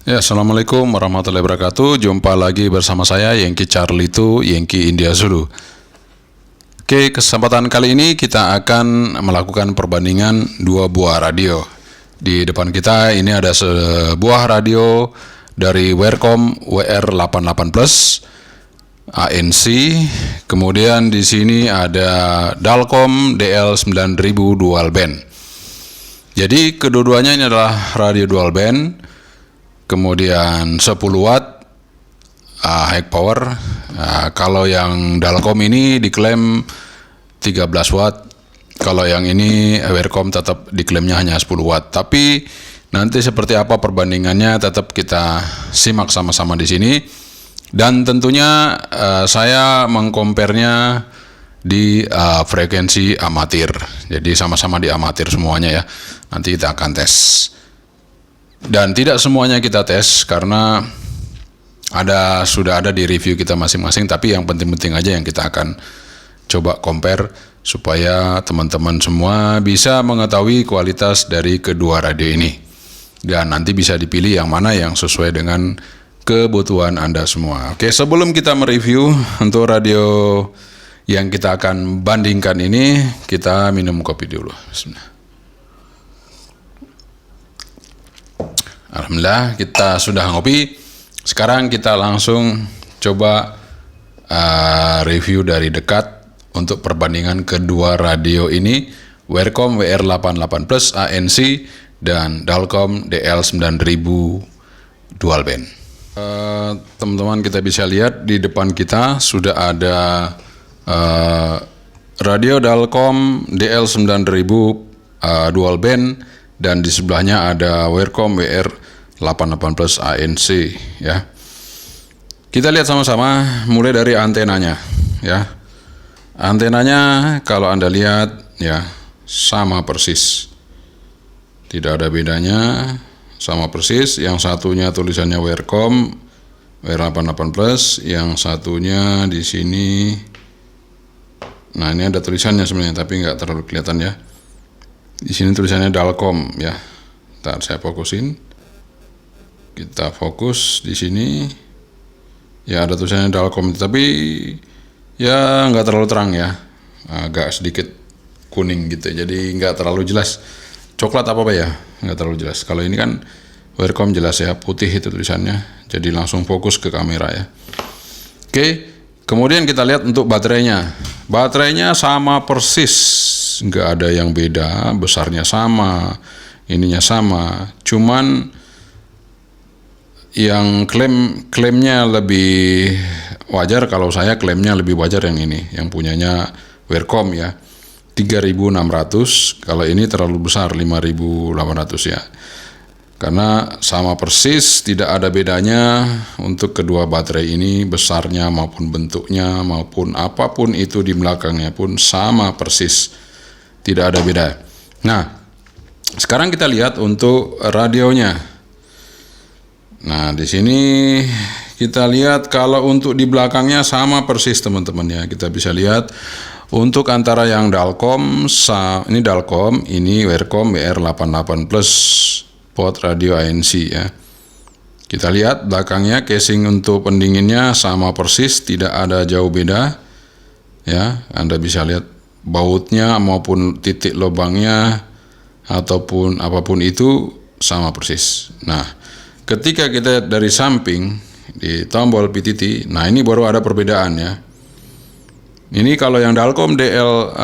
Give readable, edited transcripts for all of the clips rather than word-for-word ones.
Ya, Assalamualaikum warahmatullahi wabarakatuh. Jumpa lagi bersama saya Yankee Charlie 2, Yankee India Zulu. Oke, kesempatan kali ini kita akan melakukan perbandingan dua buah radio. Di depan kita ini ada sebuah radio dari Wercom WR88 Plus ANC. Kemudian di sini ada Dalcom DL9000 dual band. Jadi kedua-duanya ini adalah radio dual band. Kemudian 10 watt high power. Kalau yang Dalcom ini diklaim 13 watt. Kalau yang ini Wercom tetap diklaimnya hanya 10 watt. Tapi nanti seperti apa perbandingannya tetap kita simak sama-sama di sini. Dan tentunya saya mengkompernya di frekuensi amatir. Jadi sama-sama di amatir semuanya ya. Nanti kita akan tes. Dan tidak semuanya kita tes karena sudah ada di review kita masing-masing, tapi yang penting-penting aja yang kita akan coba compare supaya teman-teman semua bisa mengetahui kualitas dari kedua radio ini. Dan nanti bisa dipilih yang mana yang sesuai dengan kebutuhan Anda semua. Oke, sebelum kita mereview untuk radio yang kita akan bandingkan ini, kita minum kopi dulu. Bismillah. Alhamdulillah kita sudah ngopi. Sekarang kita langsung coba review dari dekat untuk perbandingan kedua radio ini, Wercom WR88 Plus ANC dan Dalcom DL9000 dual band. Teman-teman, kita bisa lihat di depan kita sudah ada radio Dalcom DL9000 dual band. Dan di sebelahnya ada Wercom WR88 Plus ANC ya. Kita lihat sama-sama mulai dari antenanya ya. Antenanya kalau Anda lihat ya sama persis. Tidak ada bedanya, sama persis. Yang satunya tulisannya Wercom WR88 Plus, yang satunya di sini. Nah, ini ada tulisannya sebenarnya tapi nggak terlalu kelihatan ya. Di sini tulisannya Dalcom ya. Ntar saya fokusin. Kita fokus di sini. Ya, ada tulisannya Dalcom, tapi ya nggak terlalu terang ya. Agak sedikit kuning gitu. Jadi nggak terlalu jelas. Coklat apa ya? Nggak terlalu jelas. Kalau ini kan Wercom jelas ya, putih itu tulisannya. Jadi langsung fokus ke kamera ya. Oke. Kemudian kita lihat untuk baterainya. Baterainya sama persis. Nggak ada yang beda, besarnya sama, ininya sama. Cuman yang klaimnya lebih wajar, kalau saya klaimnya lebih wajar yang ini, yang punyanya Wercom ya, 3.600. Kalau ini terlalu besar, 5.800 ya. Karena sama persis, tidak ada bedanya untuk kedua baterai ini, besarnya maupun bentuknya maupun apapun itu di belakangnya pun sama persis, tidak ada beda. Nah, sekarang kita lihat untuk radionya. Nah, di sini kita lihat kalau untuk di belakangnya sama persis teman-teman ya. Kita bisa lihat untuk antara yang Dalcom, ini Dalcom, ini Wercom WR88 Plus pot radio ANC ya. Kita lihat belakangnya, casing untuk pendinginnya sama persis, tidak ada jauh beda ya. Anda bisa lihat bautnya maupun titik lubangnya ataupun apapun itu sama persis. Nah, ketika kita dari samping di tombol PTT, nah ini baru ada perbedaan ya. Ini kalau yang Dalcom DL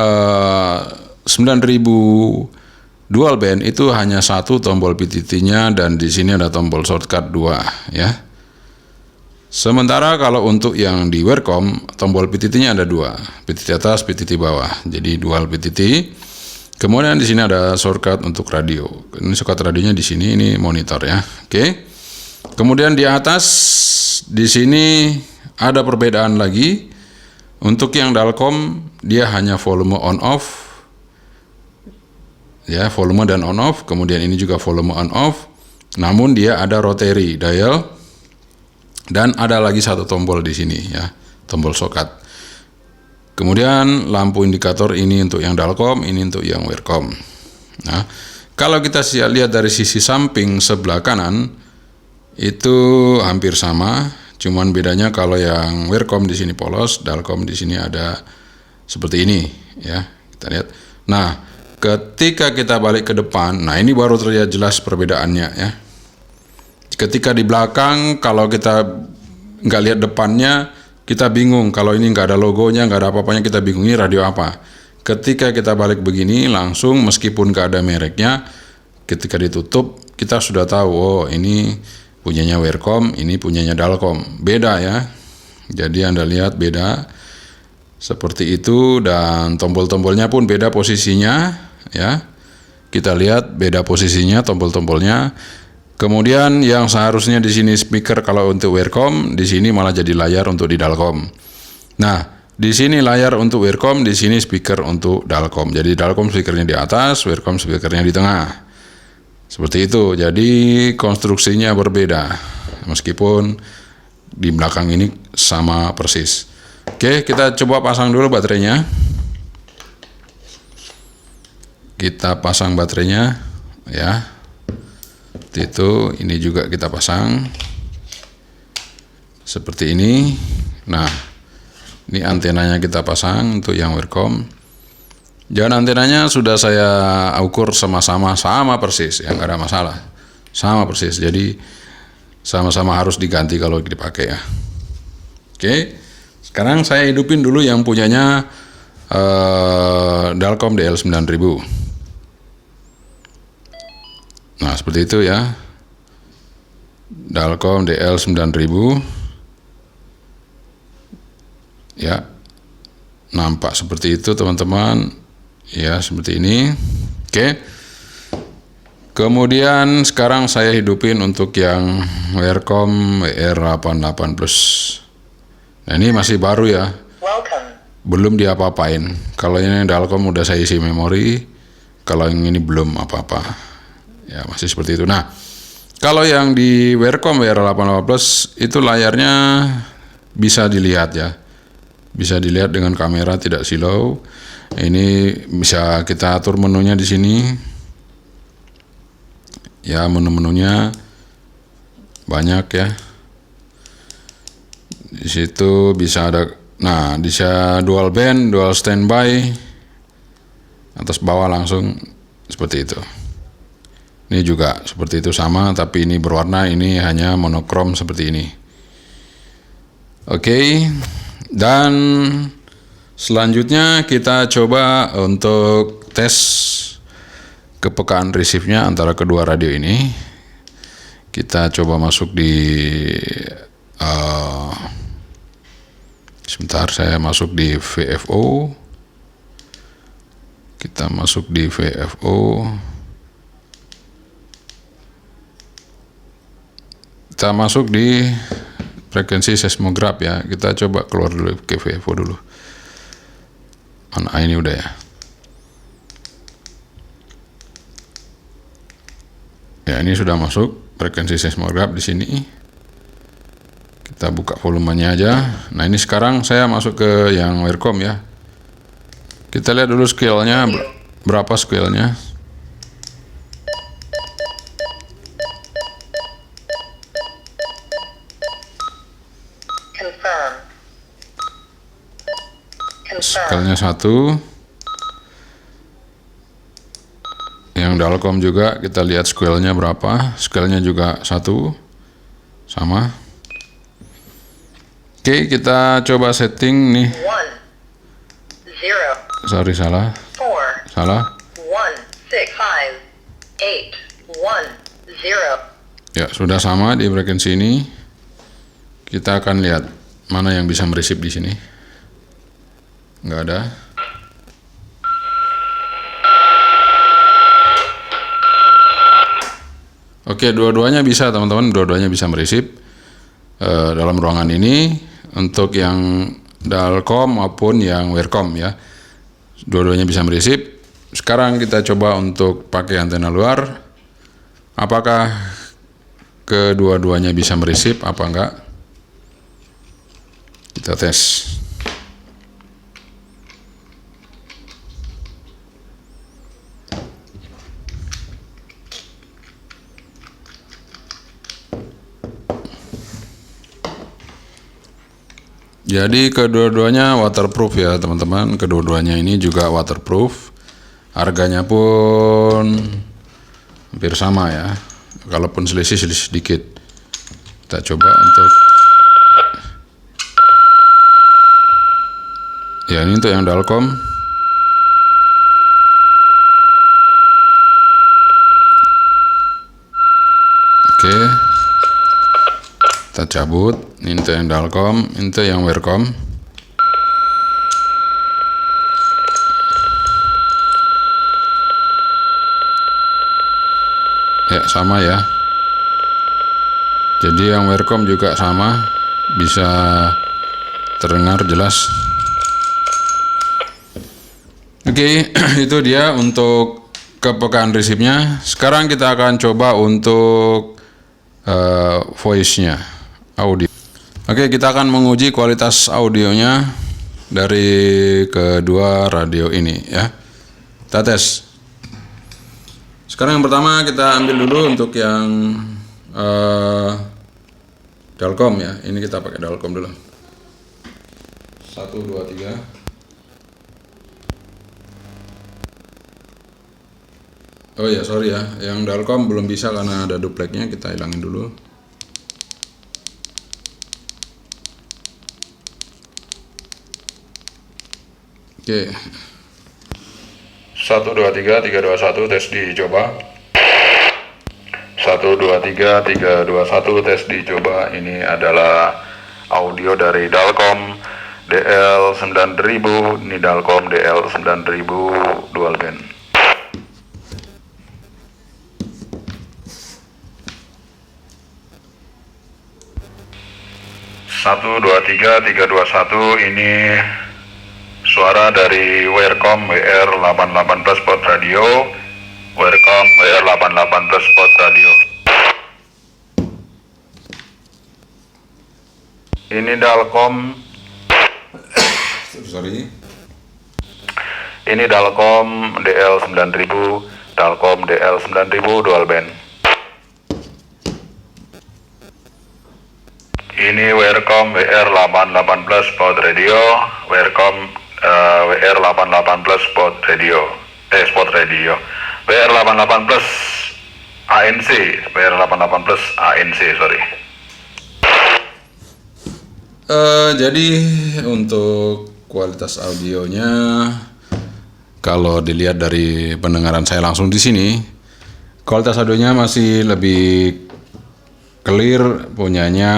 9000 dual band itu hanya satu tombol PTT-nya dan di sini ada tombol shortcut 2 ya. Sementara kalau untuk yang di Wercom tombol PTT-nya ada 2, PTT atas, PTT bawah. Jadi dual PTT. Kemudian di sini ada shortcut untuk radio. Ini shortcut radionya di sini, ini monitor ya. Oke. Kemudian di atas di sini ada perbedaan lagi. Untuk yang Dalcom dia hanya volume on off. Ya, volume dan on off. Kemudian ini juga volume on off. Namun dia ada rotary dial dan ada lagi satu tombol di sini ya, tombol soket. Kemudian lampu indikator ini untuk yang Dalcom, ini untuk yang Wercom. Nah, kalau kita lihat dari sisi samping sebelah kanan, itu hampir sama, cuman bedanya kalau yang Wirkom di sini polos, Dalkom di sini ada seperti ini ya. Kita lihat. Nah, ketika kita balik ke depan, nah ini baru terlihat jelas perbedaannya ya. Ketika di belakang, kalau kita nggak lihat depannya, kita bingung. Kalau ini nggak ada logonya, nggak ada apa-apanya, kita bingung ini radio apa. Ketika kita balik begini, langsung meskipun nggak ada mereknya, ketika ditutup, kita sudah tahu, oh ini punyanya Wirkom, ini punyanya Dalkom. Beda ya. Jadi Anda lihat beda. Seperti itu, dan tombol-tombolnya pun beda posisinya ya. Kita lihat beda posisinya tombol-tombolnya. Kemudian yang seharusnya di sini speaker kalau untuk Wirkom, di sini malah jadi layar untuk di Dalkom. Nah, di sini layar untuk Wirkom, di sini speaker untuk Dalkom. Jadi Dalkom speakernya di atas, Wirkom speakernya di tengah. Seperti itu. Jadi konstruksinya berbeda. Meskipun di belakang ini sama persis. Oke, kita coba pasang dulu baterainya. Kita pasang baterainya ya. Itu ini juga kita pasang seperti ini. Nah, ini antenanya kita pasang untuk yang Wirkom. Jalan antenanya sudah saya ukur sama-sama persis ya, nggak ada masalah, sama persis. Jadi sama-sama harus diganti kalau dipakai ya. Oke, sekarang saya hidupin dulu yang punyanya Dalkom DL9000. Nah, seperti itu ya. Dalkom DL9000. Ya. Nampak seperti itu, teman-teman. Ya, seperti ini. Oke. Kemudian sekarang saya hidupin untuk yang Wirkom WR88 Plus. Nah, ini masih baru ya. Belum diapa-apain. Kalau ini Dalkom udah saya isi memori. Kalau yang ini belum apa-apa. Ya, masih seperti itu. Nah, kalau yang di Wirkom WR88 Plus itu layarnya bisa dilihat ya. Bisa dilihat dengan kamera tidak silau. Ini bisa kita atur menunya di sini. Ya, menu-menunya banyak ya. Di situ bisa ada, nah bisa dual band, dual standby, atas bawah langsung seperti itu. Ini juga seperti itu sama, tapi ini berwarna, ini hanya monokrom seperti ini. Oke, dan selanjutnya kita coba untuk tes kepekaan receive-nya antara kedua radio ini. Kita coba masuk di sebentar, saya masuk di VFO. Kita masuk di VFO. Kita masuk di frekuensi seismograf ya. Kita coba keluar dulu ke VFO dulu. Mana ini udah ya. Ya, ini sudah masuk frekuensi seismograf di sini. Kita buka volumenya aja. Nah, ini sekarang saya masuk ke yang Wirkom ya. Kita lihat dulu scale-nya berapa scale-nya. Scale-nya 1. Yang Dalkom juga kita lihat scale-nya berapa. Scale-nya juga 1. Sama. Oke, kita coba setting nih. Sorry, salah. Ya, sudah sama di frekuensi ini. Kita akan lihat mana yang bisa meresip di sini. Nggak ada. Oke, dua-duanya bisa teman-teman, dua-duanya bisa meresip dalam ruangan ini untuk yang Dalkom maupun yang Wirkom ya. Dua-duanya bisa meresip. Sekarang kita coba untuk pakai antena luar. Apakah kedua-duanya bisa meresip apa enggak? Kita tes. Jadi kedua-duanya waterproof ya teman-teman. Kedua-duanya ini juga waterproof. Harganya pun hampir sama ya. Kalaupun selisih sedikit. Kita coba untuk ya, ini untuk yang Dalkom. Oke, kita cabut. Ini untuk yang Dalkom, ini untuk yang Werkom. Ya, sama ya. Jadi yang Werkom juga sama, bisa terdengar jelas. Oke, itu dia untuk kepekaan resipnya. Sekarang kita akan coba untuk voice-nya, audio. Oke, kita akan menguji kualitas audionya dari kedua radio ini ya. Kita tes. Sekarang yang pertama kita ambil dulu untuk yang Dalkom ya. Ini kita pakai Dalkom dulu. 1, 2, 3. Oh ya, sorry ya, yang Dalkom belum bisa karena ada dupleknya, kita hilangin dulu. Oke. 1, 2, 3, 3, 2, 1, tes dicoba. 1, 2, 3, 3, 2, 1, tes dicoba. Ini adalah audio dari Dalkom DL9000. Ini Dalkom DL9000 dual band. 1, 2, 3, 3, 2, 1. Ini suara dari Werkom WR88 Plus Spot Radio. Werkom WR88 Plus Spot Radio. Ini Dalkom. Sorry. Ini Dalkom DL9000. Dalkom DL9000 dual band. Ini Werkom WR88 Plus Spot Radio. Werkom WR88 Plus Spot Radio. Spot Radio. WR88 Plus ANC. WR88 Plus ANC, sorry. Jadi untuk kualitas audionya, kalau dilihat dari pendengaran saya langsung di sini, kualitas audionya masih lebih clear punyanya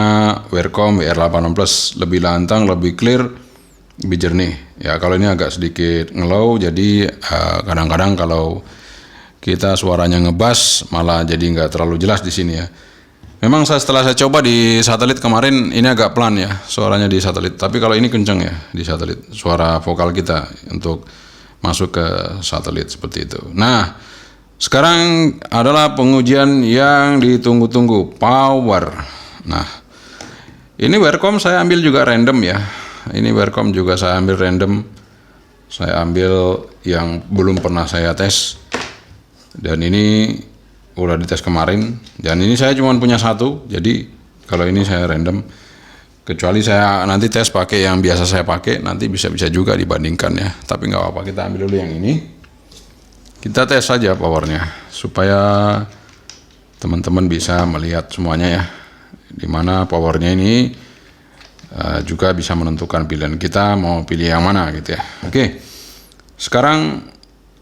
Werkom WR88 Plus, lebih lantang, lebih clear, lebih jernih. Ya, kalau ini agak sedikit ngelow, jadi kadang-kadang kalau kita suaranya ngebas malah jadi nggak terlalu jelas di sini ya. Memang setelah saya coba di satelit kemarin ini agak pelan ya suaranya di satelit, tapi kalau ini kenceng ya di satelit, suara vokal kita untuk masuk ke satelit seperti itu. Nah, sekarang adalah pengujian yang ditunggu-tunggu, power. Nah, ini Werkom saya ambil juga random ya. Ini Werkom juga saya ambil random. Saya ambil yang belum pernah saya tes. Dan ini udah dites kemarin. Dan ini saya cuma punya satu. Jadi kalau ini saya random. Kecuali saya nanti tes pakai yang biasa saya pakai, nanti bisa-bisa juga dibandingkan ya. Tapi nggak apa-apa, kita ambil dulu yang ini. Kita tes saja powernya supaya teman-teman bisa melihat semuanya ya, dimana powernya ini juga bisa menentukan pilihan kita mau pilih yang mana gitu ya. Oke, sekarang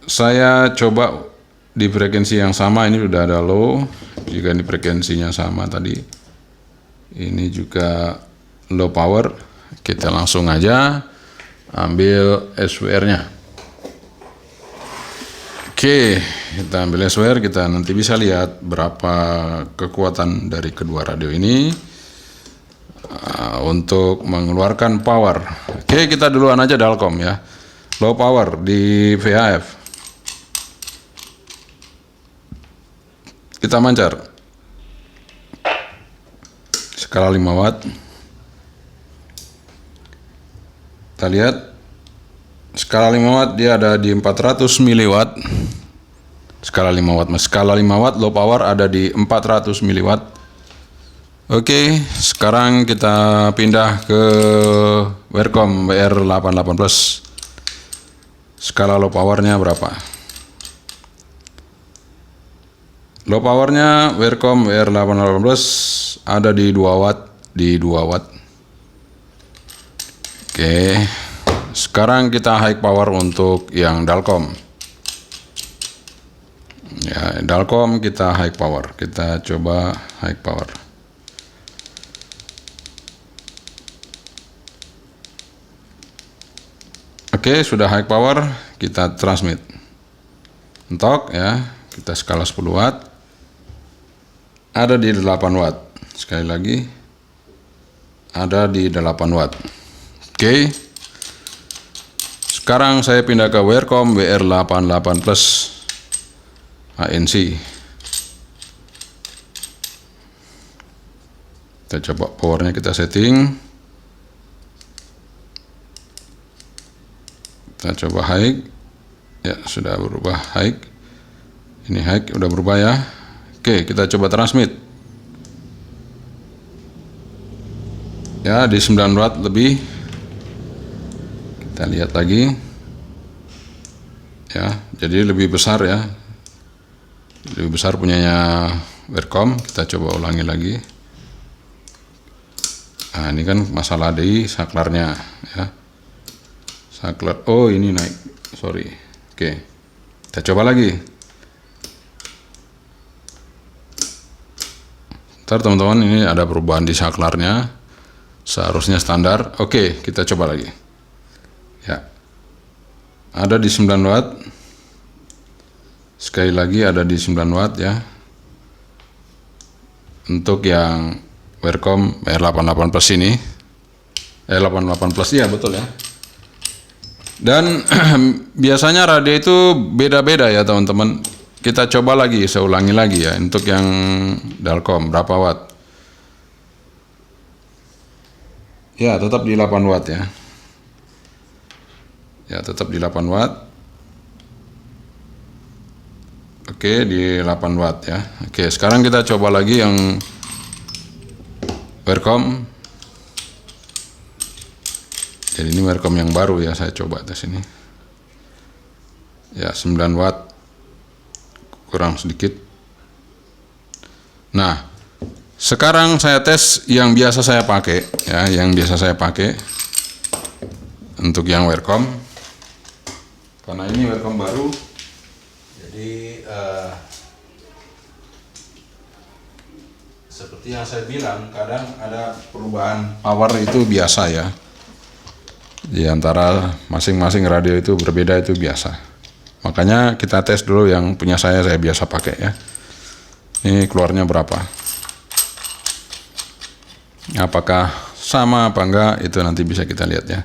saya coba di frekuensi yang sama. Ini sudah ada low, jika di frekuensinya sama tadi, ini juga low power. Kita langsung aja ambil SWR nya. Oke, kita ambil SWR, kita nanti bisa lihat berapa kekuatan dari kedua radio ini untuk mengeluarkan power. Oke, kita duluan aja Dalkom ya. Low power di VHF. Kita mancar. Skala 5 watt. Kita lihat skala 5 watt dia ada di 400 miliwatt. Skala 5 watt, skala 5 watt low power ada di 400 miliwatt. Oke, sekarang kita pindah ke Welcome WR88 Plus. Skala low powernya berapa? Low powernya Welcome WR88 Plus ada di 2 watt, di 2 watt. Oke, sekarang kita high power untuk yang Dalcom. Ya, Dalcom kita high power. Kita coba high power. Oke, sudah high power, kita transmit. Mentok ya, kita skala 10 watt. Ada di 8 watt. Sekali lagi, ada di 8 watt. Oke. Sekarang saya pindah ke Welcome WR88 Plus ANC. Kita coba powernya, kita setting. Kita coba high. Ya, sudah berubah high. Ini high udah berubah ya. Oke, kita coba transmit. Ya, di 9 watt lebih. Kita lihat lagi. Ya, jadi lebih besar ya. Lebih besar punyanya Welcome. Kita coba ulangi lagi. Nah, ini kan masalah di saklarnya ya. Saklar, oh ini naik, sorry. Oke, kita coba lagi. Ntar teman-teman, ini ada perubahan di saklarnya. Seharusnya standar. Oke, kita coba lagi. Ya, ada di 9 watt. Sekali lagi ada di 9 watt ya. Untuk yang Welcome WR88 Plus ini. 88 Plus ya, betul ya. Dan biasanya radio itu beda-beda ya teman-teman. Kita coba lagi, saya ulangi lagi ya. Untuk yang Dalcom berapa watt? Ya, tetap di 8 watt ya. Ya, tetap di 8 watt. Oke, di 8 watt ya. Oke, sekarang kita coba lagi yang Welcome. Jadi ini Welcome yang baru ya, saya coba tes ini. Ya, 9 watt. Kurang sedikit. Nah, sekarang saya tes yang biasa saya pakai ya, yang biasa saya pakai untuk yang Welcome. Karena ini Welcome baru. Jadi seperti yang saya bilang, kadang ada perubahan power itu biasa ya. Di antara masing-masing radio itu berbeda, itu biasa. Makanya kita tes dulu yang punya saya biasa pakai ya. Ini keluarnya berapa? Apakah sama apa enggak, itu nanti bisa kita lihat ya.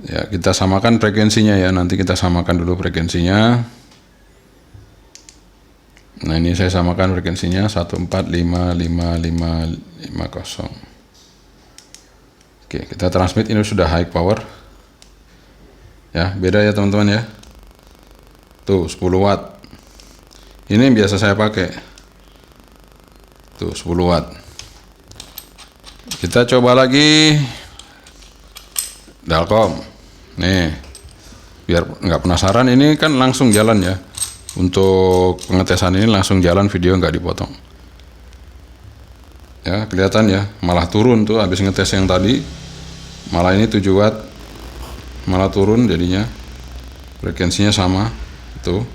Ya, kita samakan frekuensinya ya, nanti kita samakan dulu frekuensinya. Nah, ini saya samakan frekuensinya 14555550. Oke, kita transmit, ini sudah high power. Ya, beda ya teman-teman ya. Tuh, 10 watt. Ini yang biasa saya pakai. Tuh, 10 watt. Kita coba lagi Dalcom. Nih, biar nggak penasaran, ini kan langsung jalan ya. Untuk pengetesan ini langsung jalan, video nggak dipotong. Ya, kelihatan ya, malah turun tuh habis ngetes yang tadi. Malah ini 7 watt. Malah turun jadinya. Frekuensinya sama. Tuh.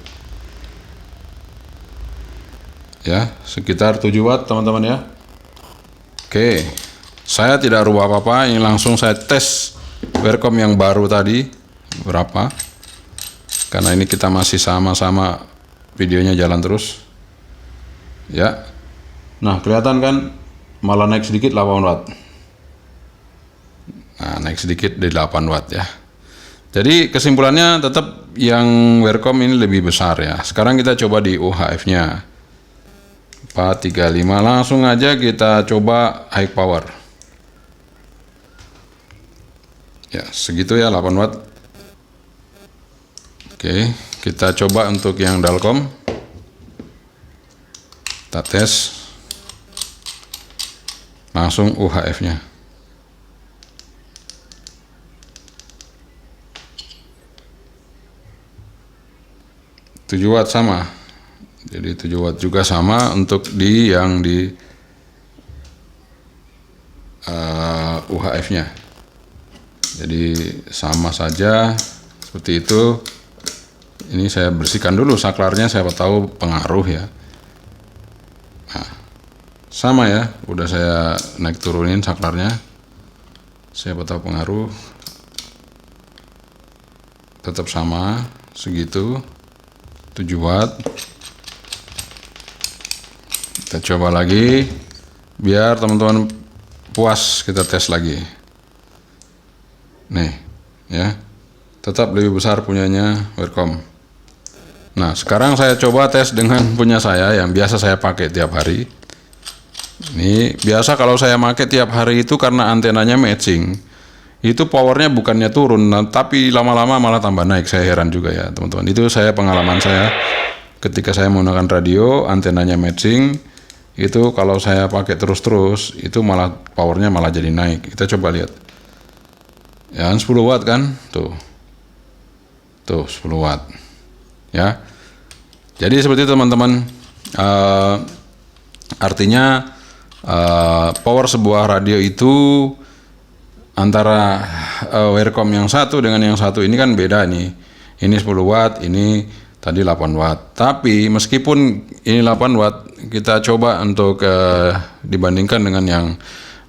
Ya, sekitar 7 watt teman-teman ya. Oke. Saya tidak rubah apa-apa, ini langsung saya tes Welcome yang baru tadi berapa. Karena ini kita masih sama-sama, videonya jalan terus. Ya. Nah, kelihatan kan? Malah naik sedikit 8 watt. Nah, naik sedikit di 8 watt ya. Jadi kesimpulannya tetap yang Welcome ini lebih besar ya. Sekarang kita coba di UHF-nya. 435, langsung aja kita coba high power. Ya, segitu ya, 8 watt. Oke, kita coba untuk yang Dalcom. Kita tes. langsung UHF-nya. Watt sama, jadi 7 watt juga sama untuk yang di UHF-nya. Jadi sama saja seperti itu. Ini saya bersihkan dulu saklarnya, siapa tahu pengaruh ya. Nah, sama ya, udah saya naik turunin saklarnya, siapa tahu pengaruh. Tetap sama segitu, 7 watt. Kita coba lagi biar teman-teman puas, kita tes lagi. Nih ya, tetap lebih besar punyanya Welcome. Nah, sekarang saya coba tes dengan punya saya yang biasa saya pakai tiap hari. Ini biasa kalau saya pakai tiap hari itu karena antenanya matching, itu powernya bukannya turun, tapi lama-lama malah tambah naik. Saya heran juga ya teman-teman. Itu saya pengalaman saya ketika saya menggunakan radio, antenanya matching, itu kalau saya pakai terus-terus, itu malah powernya malah jadi naik. Kita coba lihat. Ya, 10 watt kan? Tuh 10 watt. Ya, jadi seperti itu teman-teman. Artinya power sebuah radio itu antara Welcome yang satu dengan yang satu ini kan beda nih. Ini 10 watt, ini tadi 8 watt. Tapi meskipun ini 8 watt, kita coba untuk dibandingkan dengan yang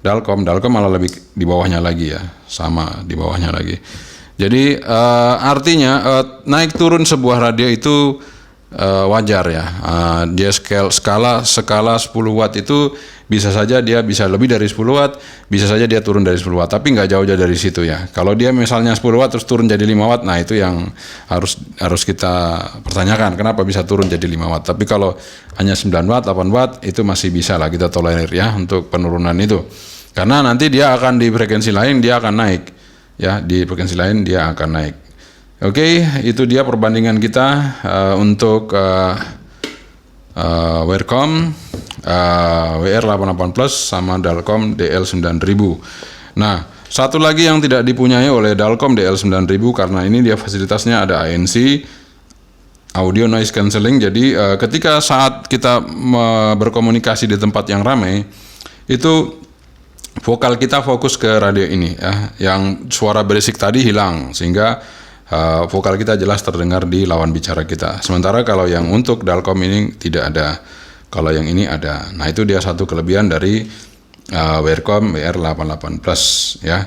Dalkom malah lebih di bawahnya lagi ya, sama di bawahnya lagi. Jadi artinya naik turun sebuah radio itu wajar ya. Dia skala 10 watt itu bisa saja dia bisa lebih dari 10 watt, bisa saja dia turun dari 10 watt, tapi nggak jauh-jauh dari situ ya. Kalau dia misalnya 10 watt terus turun jadi 5 watt, nah itu yang harus kita pertanyakan, kenapa bisa turun jadi 5 watt. Tapi kalau hanya 9 watt, 8 watt itu masih bisa lah kita tolerir ya untuk penurunan itu. Karena nanti dia akan di frekuensi lain dia akan naik. Ya, di frekuensi lain dia akan naik. Oke, itu dia perbandingan kita untuk Welcome WR88 Plus sama Dalkom DL9000. Nah, satu lagi yang tidak dipunyai oleh Dalkom DL9000 karena ini dia fasilitasnya ada ANC, audio noise cancelling. Jadi ketika saat kita berkomunikasi di tempat yang ramai, itu vokal kita fokus ke radio ini ya, yang suara berisik tadi hilang sehingga vokal kita jelas terdengar di lawan bicara kita. Sementara kalau yang untuk Dalkom ini tidak ada, kalau yang ini ada. Nah, itu dia satu kelebihan dari Welcome WR88 Plus ya.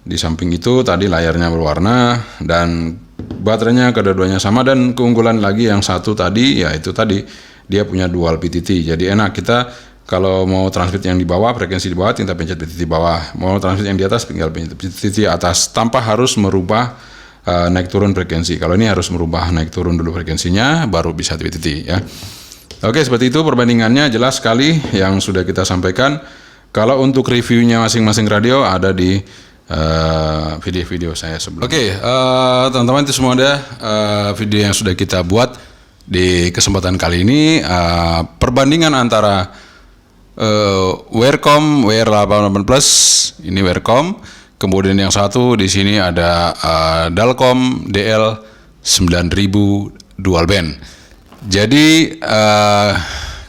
Di samping itu tadi layarnya berwarna dan baterainya kedua-duanya sama, dan keunggulan lagi yang satu tadi yaitu tadi dia punya dual PTT. Jadi enak kita kalau mau transmit yang di bawah, frekuensi di bawah, tinggal pencet PTT bawah. Mau transmit yang di atas, tinggal pencet PTT atas, tanpa harus merubah naik turun frekuensi. Kalau ini harus merubah naik turun dulu frekuensinya, baru bisa PTT ya. Oke, seperti itu perbandingannya, jelas sekali yang sudah kita sampaikan. Kalau untuk reviewnya masing-masing radio ada di video-video saya sebelumnya. Oke, teman-teman, itu semua ada video yang sudah kita buat di kesempatan kali ini. Perbandingan antara Welcome WR88 Plus, ini Welcome, kemudian yang satu di sini ada Dalkom DL9000 dual band. Jadi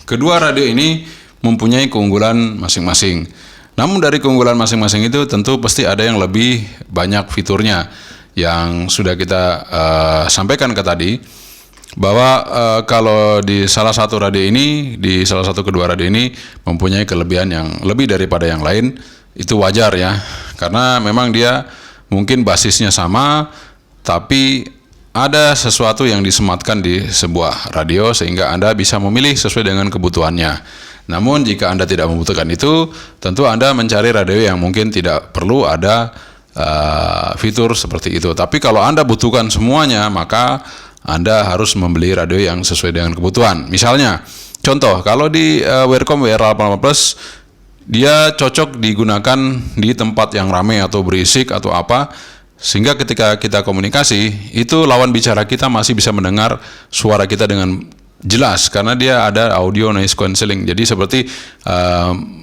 kedua radio ini mempunyai keunggulan masing-masing. Namun dari keunggulan masing-masing itu tentu pasti ada yang lebih banyak fiturnya yang sudah kita sampaikan ke tadi. Bahwa kalau di salah satu radio ini, di salah satu kedua radio ini mempunyai kelebihan yang lebih daripada yang lain, itu wajar ya, karena memang dia mungkin basisnya sama, tapi ada sesuatu yang disematkan di sebuah radio sehingga Anda bisa memilih sesuai dengan kebutuhannya. Namun jika Anda tidak membutuhkan itu, tentu Anda mencari radio yang mungkin tidak perlu ada fitur seperti itu. Tapi kalau Anda butuhkan semuanya, maka Anda harus membeli radio yang sesuai dengan kebutuhan. Misalnya, contoh, kalau di Welcome WR88 Plus, dia cocok digunakan di tempat yang ramai atau berisik atau apa, sehingga ketika kita komunikasi, itu lawan bicara kita masih bisa mendengar suara kita dengan jelas karena dia ada audio noise cancelling. Jadi seperti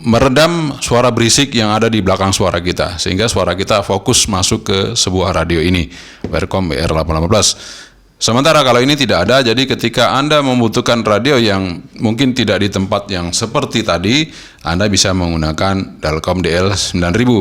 meredam suara berisik yang ada di belakang suara kita sehingga suara kita fokus masuk ke sebuah radio ini, Vercom BR818. Sementara kalau ini tidak ada, jadi ketika Anda membutuhkan radio yang mungkin tidak di tempat yang seperti tadi, Anda bisa menggunakan Dalkom DL9000.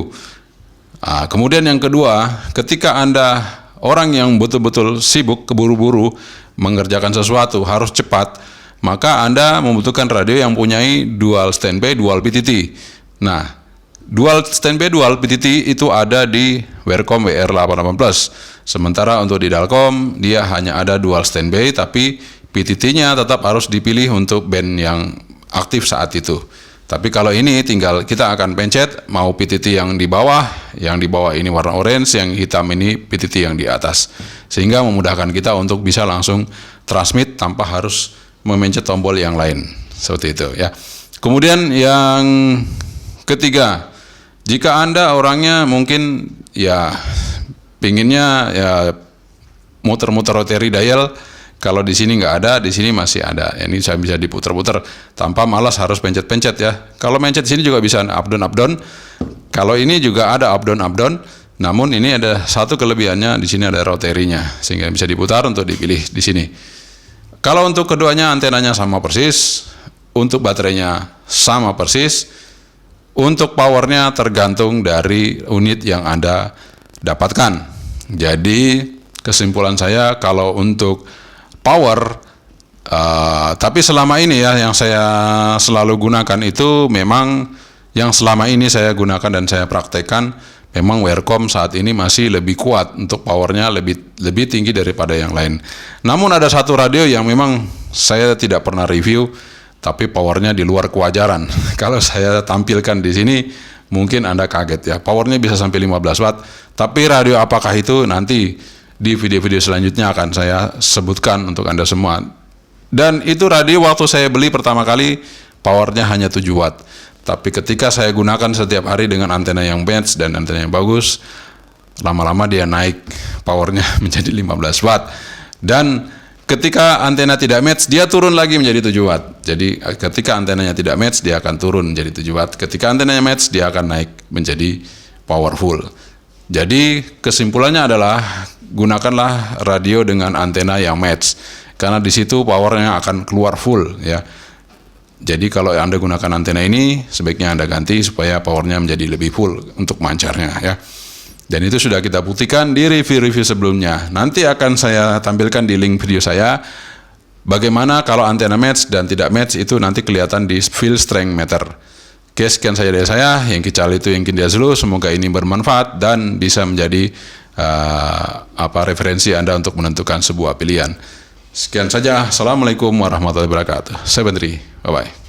Kemudian yang kedua, ketika Anda orang yang betul-betul sibuk, keburu-buru mengerjakan sesuatu, harus cepat, maka Anda membutuhkan radio yang punyai dual standby, dual PTT. Nah, dual standby, dual PTT itu ada di Vercom WR818. Sementara untuk di Dalkom, dia hanya ada dual standby, tapi PTT-nya tetap harus dipilih untuk band yang aktif saat itu. Tapi kalau ini tinggal kita akan pencet mau PTT yang di bawah ini warna orange, yang hitam ini PTT yang di atas. Sehingga memudahkan kita untuk bisa langsung transmit tanpa harus memencet tombol yang lain. Seperti itu ya. Kemudian yang ketiga, jika Anda orangnya mungkin ya pinginnya ya muter-muter rotary dial, kalau di sini nggak ada, di sini masih ada. Ini saya bisa diputer-puter tanpa malas harus pencet-pencet ya. Kalau mencet di sini juga bisa up down. Kalau ini juga ada up down. Namun ini ada satu kelebihannya, di sini ada rotary-nya sehingga bisa diputar untuk dipilih di sini. Kalau untuk keduanya antenanya sama persis, untuk baterainya sama persis, untuk powernya tergantung dari unit yang Anda dapatkan. Jadi kesimpulan saya kalau untuk power, tapi selama ini ya yang saya selalu gunakan itu memang yang selama ini saya gunakan dan saya praktekkan, memang Vercom saat ini masih lebih kuat untuk powernya, lebih tinggi daripada yang lain. Namun ada satu radio yang memang saya tidak pernah review, tapi powernya di luar kewajaran. Kalau saya tampilkan di sini mungkin Anda kaget ya, powernya bisa sampai 15 watt. Tapi radio apakah itu nanti di video-video selanjutnya akan saya sebutkan untuk Anda semua. Dan itu radio waktu saya beli pertama kali powernya hanya 7 watt. Tapi ketika saya gunakan setiap hari dengan antena yang match dan antena yang bagus, lama-lama dia naik powernya menjadi 15 watt. Dan ketika antena tidak match, dia turun lagi menjadi 7 watt. Jadi ketika antenanya tidak match, dia akan turun menjadi 7 watt. Ketika antenanya match, dia akan naik menjadi powerful. Jadi kesimpulannya adalah gunakanlah radio dengan antena yang match, karena di situ powernya akan keluar full ya. Jadi kalau Anda gunakan antena ini, sebaiknya Anda ganti supaya powernya menjadi lebih full untuk mancarnya ya. Dan itu sudah kita buktikan di review-review sebelumnya. Nanti akan saya tampilkan di link video saya bagaimana kalau antena match dan tidak match itu nanti kelihatan di field strength meter. Oke, sekian saja dari saya, Yengki Charlie itu Yengki India Zulu. Semoga ini bermanfaat dan bisa menjadi referensi Anda untuk menentukan sebuah pilihan. Sekian saja. Assalamualaikum warahmatullahi wabarakatuh. Saya Bentri. Bye-bye.